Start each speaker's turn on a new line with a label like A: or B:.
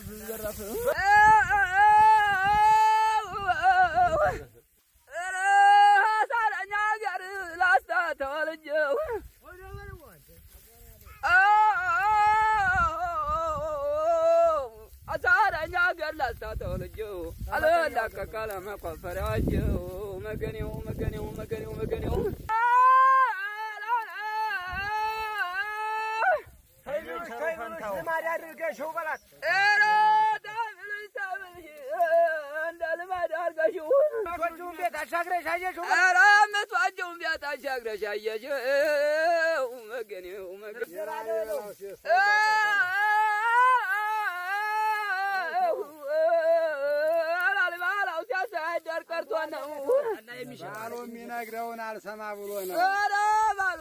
A: ዘራፍ ሳረኛ ጋር ላስታ ተወልጄው አሳረኛ ጋር ላስታ ተወልጄው አልላቀቃለ መቆፈሪያቸው መገኔው መገኔው መገኔው መገኔው ልማድ አድርገሽው በላት እንደ ልማድ አድርገሽው ምትወጂውን ቤት አሻግረሽ አየሽው ኧረ ምትወጂውን ቤት አሻግረሽ አየሽው መገኔው መገኔው ላልባላው ሲያሳደር ቀርቶ ነው ባሉ የሚነግረውን አልሰማ ብሎ ነው ኧረ ባሉ